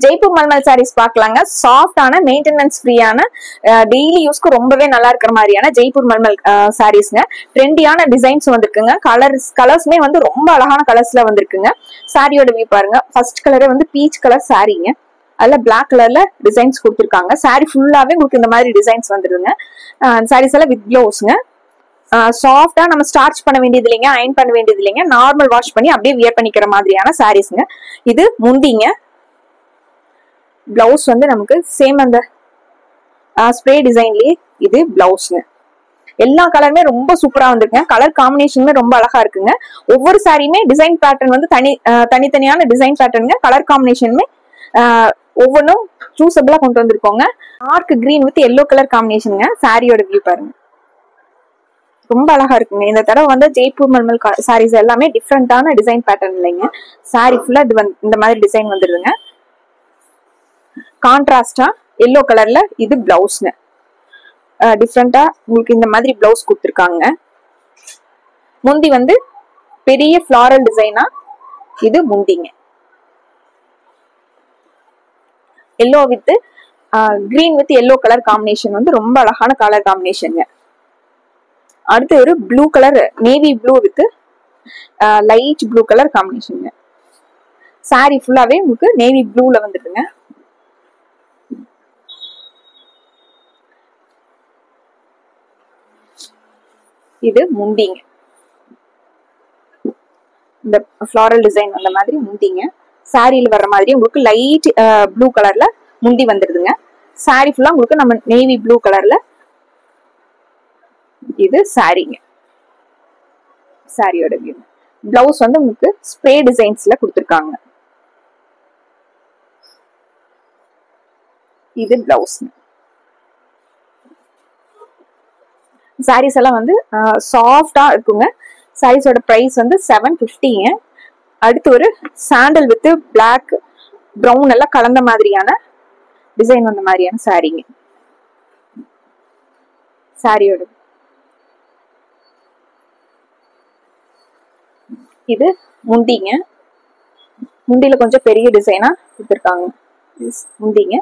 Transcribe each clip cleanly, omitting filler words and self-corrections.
ஜெய்ப்பூர் மல்மல் சாரீஸ் பார்க்கலாங்க. சாஃப்டான maintenance ஃப்ரீயான daily யூஸ்க்கு ரொம்பவே நல்லா இருக்கிற மாதிரியான ஜெய்ப்பூர் மல்மல் சாரீஸ்ங்க. ட்ரெண்டியான டிசைன்ஸ் வந்துருக்குங்க. கலர்ஸ்மே வந்து ரொம்ப அழகான கலர்ஸ்ல வந்திருக்குங்க. சாரியோட வியூ பாருங்க. ஃபர்ஸ்ட் கலரே வந்து பீச் கலர் சாரீங்க. அதுல பிளாக் கலர்ல டிசைன்ஸ் கொடுத்துருக்காங்க. சாரி ஃபுல்லாவே உங்களுக்கு இந்த மாதிரி டிசைன்ஸ் வந்துருங்க. சாரீஸ் எல்லாம் வித் ப்ளவுஸ்ங்க. சாஃப்டா நம்ம ஸ்டார்ச் பண்ண வேண்டியது இல்லைங்க, அயன் பண்ண வேண்டியது இல்லைங்க. நார்மல் வாஷ் பண்ணி அப்படியே வியர் பண்ணிக்கிற மாதிரியான சாரீஸ்ங்க. இது முந்திங்க. பிளவுஸ் வந்து நமக்கு சேம் அந்த ஸ்ப்ரே டிசைன்லயே இது பிளவுஸ்ங்க. எல்லா கலருமே ரொம்ப சூப்பரா வந்துருங்க. கலர் காம்பினேஷனுமே ரொம்ப அழகா இருக்குங்க. ஒவ்வொரு சாரியுமே டிசைன் பேட்டர்ன் வந்து தனித்தனியான டிசைன் பேட்டர்னுங்க. கலர் காம்பினேஷனுமே ஒவ்வொன்றும் சூஸபிளா கொண்டு வந்திருக்கோங்க. Dark green with yellow colour காம்பினேஷனுங்க. சாரியோட வியூ பாருங்க, ரொம்ப அழகா இருக்குங்க. இந்த தடவை வந்து ஜெய்ப்பூர் மல்மல் சாரீஸ் எல்லாமே டிஃப்ரெண்டான டிசைன் பேட்டர்ன் இல்லைங்க. சாரி ஃபுல்லா இது இந்த மாதிரி டிசைன் வந்துருதுங்க. கான்ட்ராஸ்டா எல்லோ கலர்ல இது பிளவுஸ்ங்க. டிஃப்ரெண்டா உங்களுக்கு இந்த மாதிரி பிளவுஸ் கொடுத்துருக்காங்க. முந்தி வந்து பெரிய ஃபிளாரல் டிசைனா இது முந்திங்க. Yellow with green with yellow colour combination வந்து ரொம்ப அழகான கலர் காம்பினேஷன். அடுத்து ஒரு blue colour, navy blue with light blue colour combination. Sari ஃபுல்லாவே உங்களுக்கு நேவி ப்ளூல வந்துருங்க. இது முந்திங்க. இந்த ஃபிளாரல் டிசைன் அந்த மாதிரி முந்திங்க. சாரியில வர்ற மாதிரி உங்களுக்கு லைட் ப்ளூ கலர்ல முந்தி வந்துருதுங்க. சாரி ஃபுல்லா உங்களுக்கு நம்ம நேவி ப்ளூ கலர்ல இது சாரிங்க. சாரியோட வியூ. பிளவுஸ் வந்து உங்களுக்கு ஸ்ப்ரே டிசைன்ஸ்ல கொடுத்துருக்காங்க. இது பிளவுஸ். சாரீஸ் எல்லாம் வந்து சாஃப்டா இருக்குங்க. சாரீஸோட பிரைஸ் வந்து 750ங்க. அடுத்து ஒரு சாண்டல் வித் பிளாக் பிரவுன் எல்லாம் கலந்த மாதிரியான டிசைன் வந்த மாதிரியான சாரீங்க. சாரியோட இது முந்திங்க. முந்தியில கொஞ்சம் பெரிய டிசைனா கொடுத்துருக்காங்க. முந்திங்க.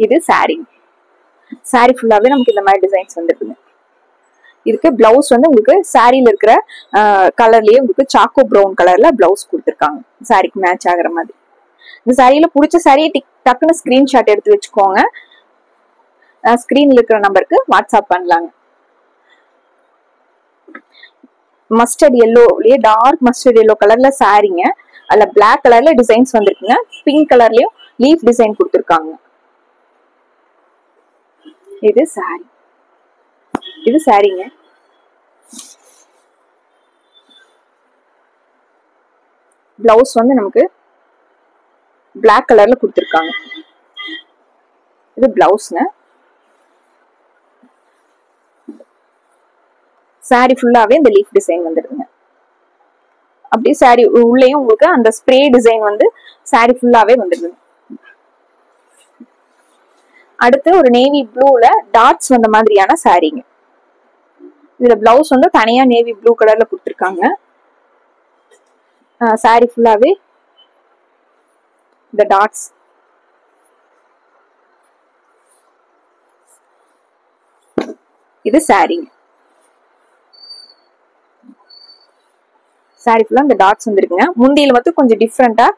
இது சாரி. சாரி ஃபுல்லாவே நமக்கு இந்த மாதிரி டிசைன்ஸ் வந்துருக்குங்க. இதுக்கு பிளவுஸ் வந்து உங்களுக்கு சாரியில இருக்கிற கலர்லயே உங்களுக்கு சாக்கோ ப்ரௌன் கலர்ல பிளவுஸ் கொடுத்துருக்காங்க. சாரிக்கு மேட்ச் ஆகுற மாதிரி. இந்த சாரியில பிடிச்ச சாரியை டக்குன்னு ஸ்கிரீன்ஷாட் எடுத்து வச்சுக்கோங்க. ஸ்கிரீன்ல இருக்கிற நம்பருக்கு வாட்ஸ்அப் பண்ணலாங்க. மஸ்டர்ட் எல்லோலயே டார்க் மஸ்டர்ட் எல்லோ கலர்ல சாரிங்க. அதுல பிளாக் கலர்ல டிசைன்ஸ் வந்திருக்குங்க. பிங்க் கலர்லயும் லீஃப் டிசைன் கொடுத்துருக்காங்க. இது சாரி. இது சாரிங்க. பிளவுஸ் வந்து நமக்கு பிளாக் கலர்ல கொடுத்துருக்காங்க. இது பிளவுஸ்ங்க. சாரி ஃபுல்லாவே இந்த லீஃப் டிசைன் வந்துருக்குங்க. அப்படியே சாரி உள்ளேயும் உங்களுக்கு அந்த ஸ்ப்ரே டிசைன் வந்து சாரி ஃபுல்லாவே வந்துருக்குங்க. அடுத்து ஒரு நேவி ப்ளூல டாட்ஸ் வந்த மாதிரியான சாரிங்க. இதுல பிளவுஸ் வந்து தனியா நேவி ப்ளூ கலர்ல கொடுத்துருக்காங்க. சாரி ஃபுல்லாவே இந்த டாட்ஸ். இது சாரிங்க. சாரி ஃபுல்லா இந்த டாட்ஸ் வந்துருக்குங்க. முந்தியில வந்து கொஞ்சம் டிஃப்ரெண்டா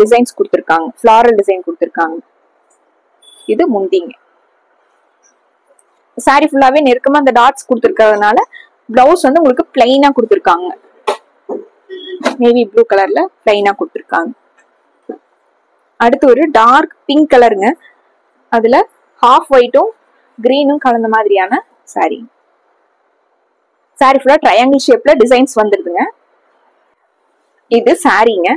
டிசைன்ஸ் கொடுத்துருக்காங்க. ஃபிளாரல் டிசைன் கொடுத்துருக்காங்க. இது முந்திங்க. சாரி ஃபுல்லாவே நெருக்கமா அந்த டாட்ஸ் கொடுத்துருக்கிறதுனால பிளவுஸ் வந்து உங்களுக்கு பிளைனா கொடுத்துருக்காங்க. நேவி ப்ளூ கலர்ல பிளைனா கொடுத்துருக்காங்க. அடுத்து ஒரு டார்க் பிங்க் கலருங்க. அதுல ஹாஃப் ஒயிட்டும் கிரீனும் கலந்த மாதிரியான சாரி. சாரி ஃபுல்லா ட்ரையாங்கிள் ஷேப்ல டிசைன்ஸ் வந்துருதுங்க. இது சாரிங்க.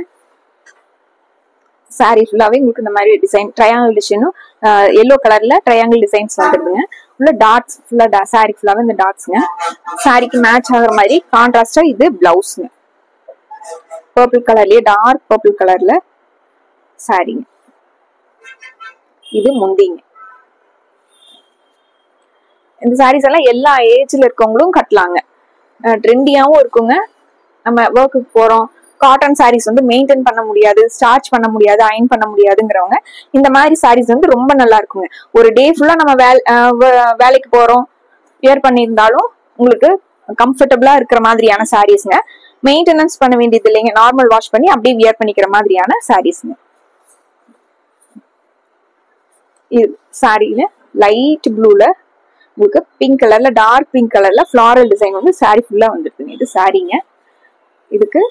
சாரி ஃபுல்லாவே உங்களுக்கு இந்த மாதிரி டிசைன் ட்ரையாங்கிள் டிசைனும் எல்லோ கலர்ல ட்ரையாங்கிள் டிசைன்ஸ் வந்துருதுங்க. உள்ள டாட்ஸ் ஃபுல்லா சாரி ஃபுல்லாவே இந்த டாட்ஸ்ங்க. சாரிக்கு மேட்ச் ஆகுற மாதிரி கான்ட்ராஸ்டா இது பிளவுஸ்ங்க. பர்பிள் கலர்லயே டார்க் பர்பிள் கலர்ல சாரிங்க. இது முந்திங்க. இந்த சாரீஸ் எல்லாம் எல்லா ஏஜ்ல இருக்கவங்களும் கட்டலாங்க. ட்ரெண்டியாவும் இருக்குங்க. நம்ம ஒர்க்குக்கு போறோம், காட்டன் சாரீஸ் வந்து மெயின்டைன் பண்ண முடியாது, ஸ்டார்ச் பண்ண முடியாது, அயன் பண்ண முடியாதுங்கிறவங்க இந்த மாதிரி சாரீஸ் வந்து ரொம்ப நல்லா இருக்குங்க. ஒரு டே ஃபுல்லா நம்ம வேலைக்கு போறோம், வியர் பண்ணியிருந்தாலும் உங்களுக்கு கம்ஃபர்டபுளா இருக்கிற மாதிரியான சாரீஸ்ங்க. மெயின்டெனன்ஸ் பண்ண வேண்டியது இல்லைங்க, நார்மல் வாஷ் பண்ணி அப்படியே வியர் பண்ணிக்கிற மாதிரியான சாரீஸ்ங்க. இது சாரியில லைட் ப்ளூல உங்களுக்கு பிங்க் கலர்ல, டார்க் பிங்க் கலர்ல ஃபிளாரல் டிசைன் வந்து சாரி ஃபுல்லா வந்துருக்குங்க. இது சாரிங்க. இதுக்கு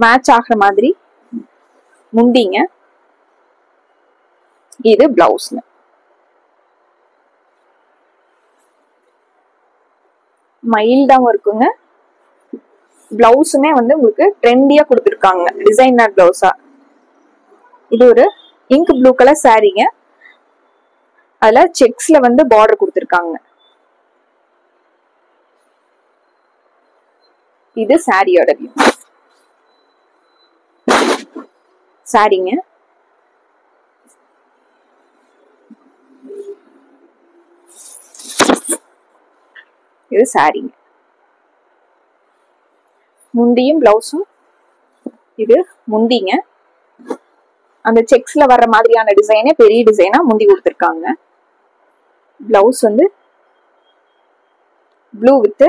மேட்ச் ஆகிற மாதிரி முந்திங்க. இது பிளவுஸ்ங்க. மைல்டாவும் இருக்குங்க. பிளவுஸுமே வந்து உங்களுக்கு ட்ரெண்டியா கொடுத்துருக்காங்க, டிசைனர் பிளவுஸா. இது ஒரு இங்க் ப்ளூ கலர் சாரீங்க. அதுல செக்ஸ்ல வந்து பார்டர் கொடுத்துருக்காங்க. இது சாரியோட வியூ. சாரிங்க. இது சாரிங்க. முந்தியும் பிளவுஸும். இது முந்திங்க. அந்த செக்ஸ்ல வர்ற மாதிரியான டிசைனே பெரிய டிசைனா முந்தி கொடுத்துருக்காங்க. பிளவுஸ் வந்து ப்ளூ வித்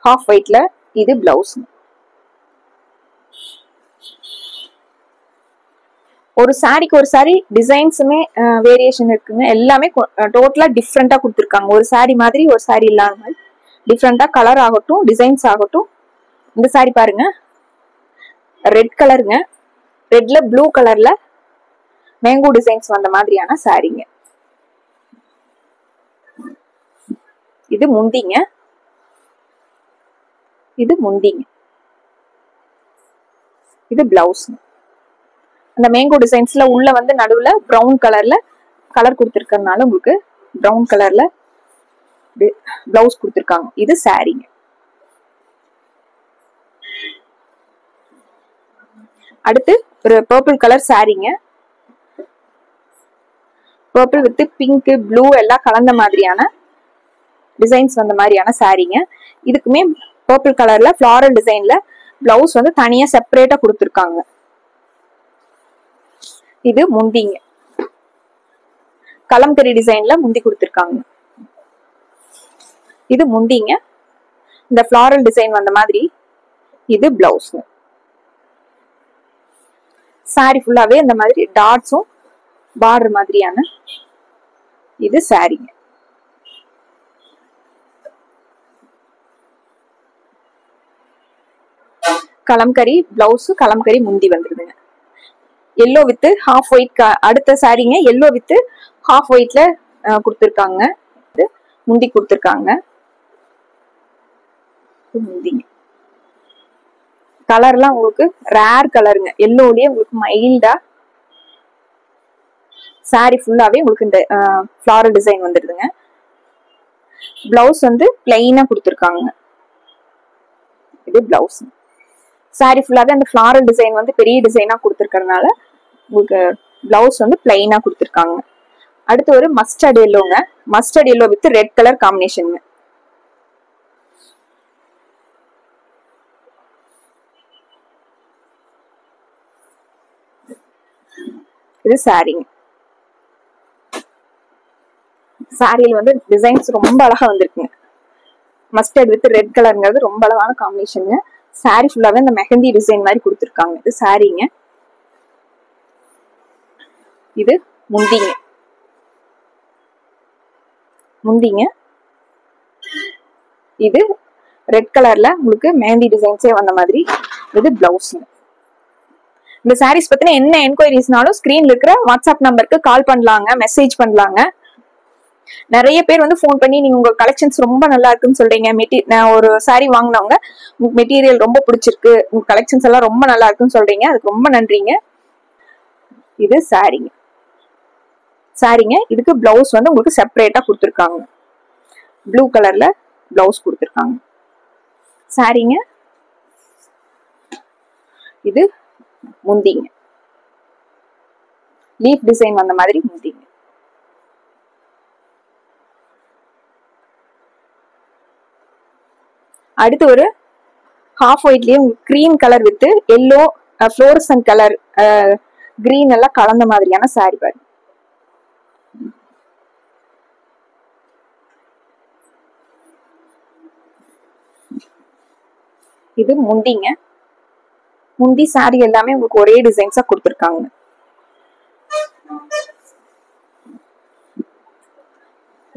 ஹாஃப் ஒயிட்ல. இது பிளவுஸ். ஒரு சாரிக்கு ஒரு சாரி டிசைன்ஸுமே வேரியேஷன் இருக்குங்க. எல்லாமே டோட்டலா டிஃப்ரெண்டா கொடுத்துருக்காங்க. ஒரு சாரி மாதிரி ஒரு சாரி இல்லாத மாதிரி டிஃப்ரெண்டா கலர் ஆகட்டும், டிசைன்ஸ் ஆகட்டும். இந்த சாரி பாருங்க, ரெட் கலருங்க. ரெட்ல ப்ளூ கலர்ல மேங்கோ டிசைன்ஸ் வந்த மாதிரியான சாரிங்க. இது முந்திங்க. இது முந்திங்க. இது பிளவுஸ். அந்த மேங்கோ டிசைன்ஸ்ல உள்ள வந்து நடுவுல ப்ரௌன் கலர்ல கலர் கொடுத்துருக்கறதுனால உங்களுக்கு ப்ரௌன் கலர்ல பிளவுஸ் கொடுத்துருக்காங்க. இது சாரிங்க. அடுத்து ஒரு பர்பிள் கலர் சாரிங்க. பர்பிள் வித் பிங்க், ப்ளூ எல்லாம் கலந்த மாதிரியான டிசைன்ஸ் வந்த மாதிரியான சாரிங்க. இதுக்குமே பர்பிள் கலர்ல ஃபிளாரல் டிசைன்ல பிளவுஸ் வந்து தனியா செப்பரேட்டா கொடுத்துருக்காங்க. இது முந்திங்க. கலம்கரி டிசைன்ல முந்தி கொடுத்துருக்காங்க. இது முந்திங்க. இந்த ஃபிளாரல் டிசைன் வந்த மாதிரி. இது பிளவுஸ். சாரி ஃபுல்லாவே இந்த மாதிரி டாட்ஸும் பார்டர் மாதிரியான இது சாரிங்க. கலம்கரி பிளவுஸ், கலம்கரி முந்தி வந்துருதுங்க. Yellow with half white. அடுத்த சாரிங்க எல்லோ வித் ஹாஃப் ஒயிட்ல கொடுத்துருக்காங்க. முந்தி கொடுத்துருக்காங்க. முந்திங்க. கலர்லாம் உங்களுக்கு ரேர் கலருங்க. எல்லோலயே உங்களுக்கு மைல்டா சாரி ஃபுல்லாவே உங்களுக்கு இந்த ஃபிளாரல் டிசைன் வந்துடுதுங்க. பிளவுஸ் வந்து பிளைனா கொடுத்துருக்காங்க. இது பிளவுஸ். சாரி ஃபுல்லாவே அந்த ஃபிளாரல் டிசைன் வந்து பெரிய டிசைனா கொடுத்துருக்கறதுனால உங்களுக்கு பிளவுஸ் வந்து பிளைனா கொடுத்துருக்காங்க. அடுத்து ஒரு மஸ்டர்ட் எல்லோங்க. Mustard yellow with red colour combination. இது சாரிங்க. சாரியில வந்து டிசைன்ஸ் ரொம்ப அழகா வந்திருக்குங்க. மஸ்டர்ட் வித் ரெட் கலர்ங்கிறது ரொம்ப அழகான காம்பினேஷனுங்க. சாரி ஃபுல்லாவே இந்த மெஹந்தி டிசைன் மாதிரி கொடுத்துருக்காங்க. இது சாரிங்க. இது முந்திங்க. முந்திங்க. இது ரெட் கலர்ல உங்களுக்கு மெஹந்தி டிசைன்ஸே வந்த மாதிரி. இது பிளவுஸ். இந்த சாரீஸ் பத்தின என்ன என்கொயரிஸ்னாலும் ஸ்கிரீன்ல இருக்கிற வாட்ஸ்அப் நம்பருக்கு கால் பண்ணலாங்க, மெசேஜ் பண்ணலாங்க. நிறைய பேர் வந்து ஃபோன் பண்ணி நீங்க உங்க கலெக்ஷன்ஸ் ரொம்ப நல்லா இருக்குன்னு சொல்றீங்க. நான் ஒரு சாரி வாங்கினவங்க உங்களுக்கு மெட்டீரியல் ரொம்ப பிடிச்சிருக்கு, உங்க கலெக்ஷன்ஸ் எல்லாம் ரொம்ப நல்லா இருக்குன்னு சொல்றீங்க. அதுக்கு ரொம்ப நன்றிங்க. இது சாரிங்க. சாரிங்க. இதுக்கு பிளவுஸ் வந்து உங்களுக்கு செப்பரேட்டா கொடுத்துருக்காங்க. ப்ளூ கலர்ல பிளவுஸ் கொடுத்துருக்காங்க. சாரிங்க. இது முந்திங்க. லீஃப் டிசைன் வந்த மாதிரி முந்திங்க. அடுத்து ஒரு ஹாஃப் ஒயிட்லயே உங்களுக்கு cream colour with yellow fluorescent colour green எல்லாம் கலந்த மாதிரியான சாரி பாருங்க. இது முந்திங்க. முந்தி சாரி எல்லாமே உங்களுக்கு ஒரே டிசைன்ஸா கொடுத்துருக்காங்க.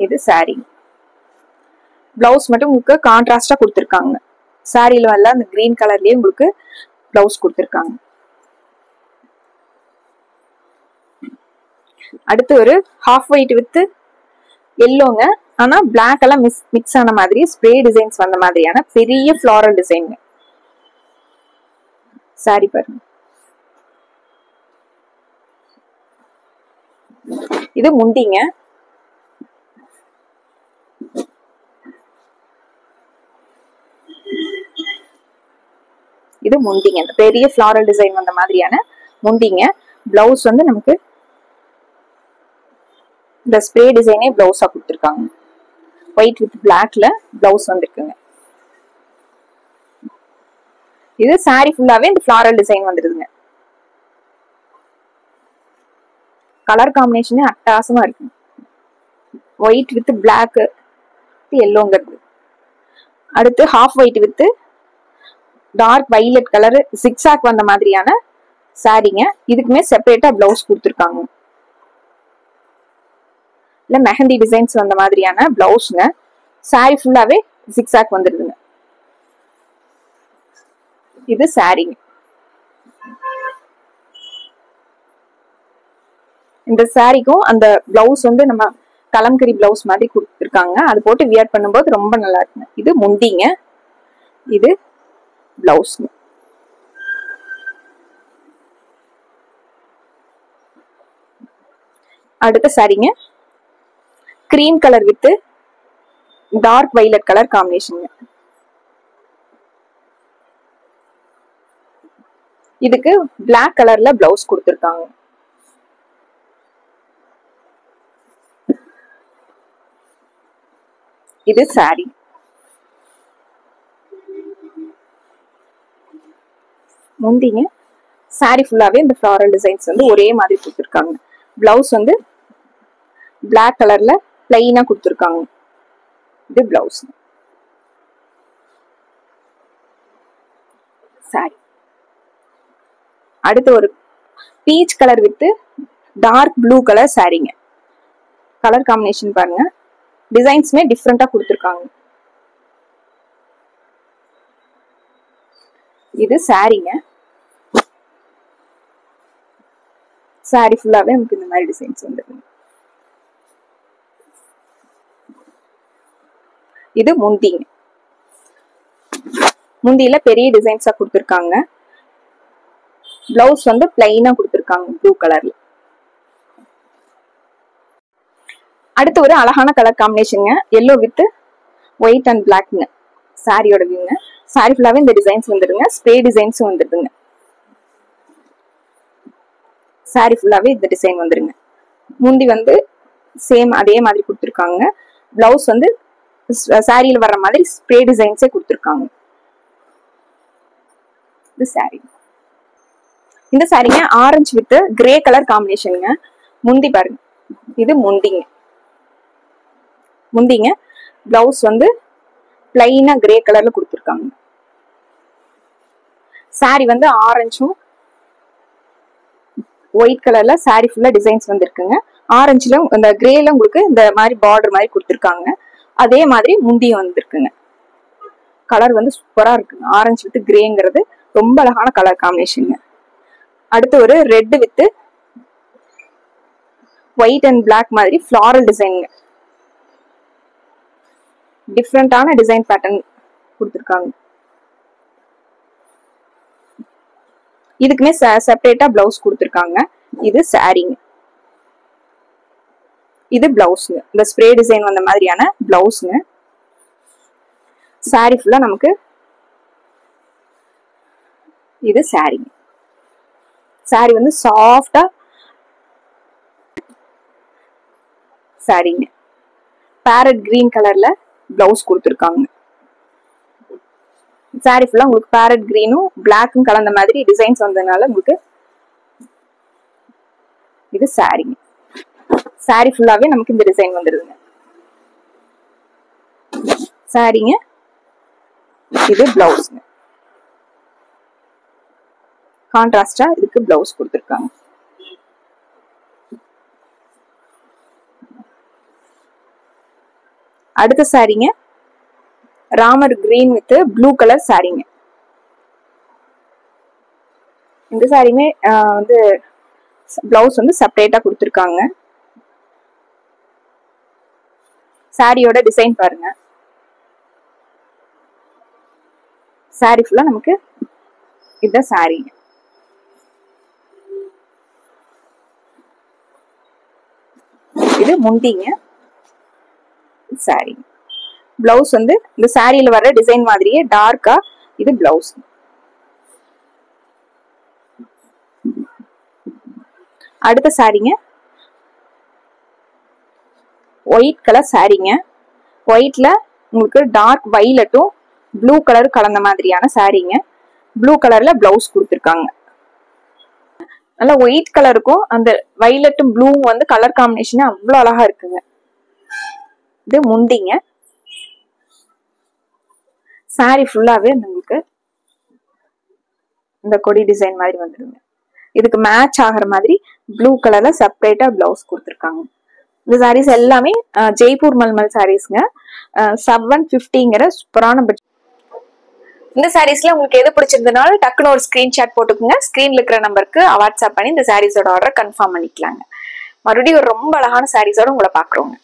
இது சாரி. பிளவுஸ் மட்டும் உங்களுக்கு கான்ட்ராஸ்டா கொடுத்துருக்காங்க. சாரியில வரல அந்த கிரீன் கலர்லயே உங்களுக்கு பிளவுஸ் கொடுத்துருக்காங்க. அடுத்து ஒரு ஹாஃப் ஒயிட் வித் எல்லோங்க. ஆனா பிளாக் எல்லாம் மிக்ஸ் ஆன மாதிரி ஸ்ப்ரே டிசைன்ஸ் வந்த மாதிரியான பெரிய ஃபிளாரல் டிசைன் சாரி பாருங்க. இது முந்திங்க. இது முந்திங்க. பெரிய ஃபிளாரல் டிசைன் வந்த மாதிரியான முந்திங்க. பிளவுஸ் வந்து நமக்கு இந்த ஸ்ப்ரே டிசைனே பிளவுஸா கொடுத்துருக்காங்க. ஒயிட் வித் பிளாக்ல பிளவுஸ் வந்துருக்குங்க. இது சாரி ஃபுல்லாவே இந்த ஃபிளாரல் டிசைன் வந்துருதுங்க. கலர் காம்பினேஷனே அட்டகாசமா இருக்கு. ஒயிட் வித் பிளாக் எல்லோங்கிறது. அடுத்து half white with dark violet colour zigzag வந்த மாதிரியான சாரிங்க. இதுக்குமே செப்பரேட்டா பிளவுஸ் கொடுத்துருக்காங்க. இல்ல மெஹந்தி டிசைன்ஸ் வந்த மாதிரியான பிளவுஸ்ங்க. சாரி ஃபுல்லாவே சிக்ஸாக் வந்துருதுங்க. இது சாரிங்க. இந்த சாரிக்கும் அந்த பிளவுஸ் வந்து நம்ம கலம்கரி பிளவுஸ் மாதிரி கொடுத்துருக்காங்க. அது போட்டு வியர் பண்ணும்போது ரொம்ப நல்லா இருக்குங்க. இது முந்திங்க. இது பிளவுஸ்ங்க. அடுத்த சாரிங்க cream colour with dark violet colour combination. இதுக்கு பிளாக் கலர்ல பிளவுஸ் கொடுத்துருக்காங்க. இது சாரி. முந்திங்க. சாரி ஃபுல்லாவே இந்த ஃபிளாரல் டிசைன்ஸ் வந்து ஒரே மாதிரி கொடுத்துருக்காங்க. பிளவுஸ் வந்து பிளாக் கலர்ல பிளைனா கொடுத்துருக்காங்க. இது பிளவுஸ் சாரி. அடுத்து ஒரு peach colour with dark blue colour சாரிங்க. கலர் காம்பினேஷன் பாருங்க. டிசைன்ஸ்மே டிஃப்ரெண்டா கொடுத்துருக்காங்க. இது சாரிங்க. சாரி ஃபுல்லாவே நமக்கு இந்த மாதிரி டிசைன்ஸ் வந்துருக்கு. இது முந்திங்க. முந்தியில பெரிய டிசைன்ஸா கொடுத்துருக்காங்க. பிளவுஸ் வந்து பிளைனா கொடுத்துருக்காங்க ப்ளூ கலர்ல. அடுத்து ஒரு அழகான colour combination yellow with white and பிளாக்ங்க. சாரியோட வியூங்க. சாரி ஃபுல்லாவே இந்த டிசைன்ஸ் வந்துடுங்க. ஸ்ப்ரே டிசைன்ஸும் வந்துடுங்க. சாரி ஃபுல்லாவே இந்த டிசைன் வந்துருங்க. முந்தி வந்து சேம் அதே மாதிரி கொடுத்துருக்காங்க. பிளவுஸ் வந்து சாரியில வர்ற மாதிரி ஸ்ப்ரே டிசைன்ஸே கொடுத்துருக்காங்க. இது சாரி. இந்த சாரிங்க ஆரஞ்சு வித் கிரே கலர் காம்பினேஷனுங்க. முந்தி பாருங்க. இது முந்திங்க. முந்திங்க. பிளவுஸ் வந்து பிளைனா கிரே கலர்ல கொடுத்துருக்காங்க. சாரி வந்து ஆரஞ்சும் ஒயிட் கலர்ல சாரி ஃபுல்லா டிசைன்ஸ் வந்துருக்குங்க. ஆரஞ்சுல இந்த கிரேல உங்களுக்கு இந்த மாதிரி பார்டர் மாதிரி கொடுத்துருக்காங்க. அதே மாதிரி முந்தியும் வந்துருக்குங்க. கலர் வந்து சூப்பரா இருக்குங்க. ஆரஞ்சு வித் கிரேங்கிறது ரொம்ப அழகான கலர் காம்பினேஷன். அடுத்து ஒரு red with white and black மாதிரி ஃபிளாரல் டிசைன். டிஃப்ரெண்டான டிசைன் பேட்டர்ன் கொடுத்துருக்காங்க. இதுக்குமே செப்பரேட்டா பிளவுஸ் கொடுத்துருக்காங்க. இது சாரிங்க. இது பிளவுஸ்ங்க. இந்த ஸ்ப்ரே டிசைன் வந்த மாதிரியான பிளவுஸ்ங்க. சாரி ஃபுல்லா நமக்கு இது சாரிங்க. சாரி வந்து சாஃப்டா சாரிங்க. பேரட் கிரீன் கலர்ல பிளவுஸ் கொடுத்துருக்காங்க. சாரி ஃபுல்லா உங்களுக்கு பேரட் கிரீனும் பிளாக்கும் கலந்த மாதிரி டிசைன்ஸ் வந்ததுனால உங்களுக்கு இது சாரிங்க. சாரி ஃபுல்லாவே நமக்கு இந்த டிசைன் வந்துருதுங்க. சாரிங்க, இது பிளவுஸ்ங்க. கான்ட்ராஸ்டா இதுக்கு பிளவுஸ் கொடுத்துருக்காங்க. அடுத்த சாரிங்க Ramar green with blue colour சாரிங்க. இந்த சாரியுமே வந்து பிளவுஸ் வந்து செப்பரேட்டா கொடுத்துருக்காங்க. சாரியோட டிசைன் பாருங்க. சாரி ஃபுல்லா நமக்கு இந்த சாரிங்க. இது முந்திங்க. சாரி பிளவுஸ் வந்து இந்த சாரியில வர்ற டிசைன் மாதிரியே டார்க்கா இது பிளவுஸ். அடுத்த சாரிங்க ஒயிட் கலர் சாரிங்க. ஒயிட்ல உங்களுக்கு டார்க் வைலட்டும் ப்ளூ கலர் கலந்த மாதிரியான சாரிங்க. ப்ளூ கலர்ல பிளவுஸ் கொடுத்துருக்காங்க. நல்லா ஒயிட் கலருக்கும் அந்த வைலட்டும் ப்ளூவும் வந்து கலர் காம்பினேஷன் அவ்வளவு அழகா இருக்குங்க. இது முந்திங்க. சாரி ஃபுல்லாவே உங்களுக்கு இந்த கொடி டிசைன் மாதிரி வந்துருங்க. இதுக்கு மேட்ச் ஆகிற மாதிரி ப்ளூ கலர்ல செப்பரேட்டா பிளவுஸ் கொடுத்துருக்காங்க. இந்த சாரீஸ் எல்லாமே ஜெய்ப்பூர் மல்மல் சாரீஸ்ங்க. 750ங்கிற சூப்பரான பட்ஜெட். இந்த சாரீஸ்ல உங்களுக்கு எது பிடிச்சிருந்தனால டக்குன்னு ஒரு ஸ்கிரீன்ஷாட் போட்டுக்கோங்க. ஸ்கிரீன்ல இருக்கிற நம்பருக்கு வாட்ஸ்அப் பண்ணி இந்த சாரீஸோட ஆர்டர் கன்ஃபார்ம் பண்ணிக்கலாங்க. மறுபடியும் ஒரு ரொம்ப அழகான சாரீஸோட உங்களை பாக்குறோங்க.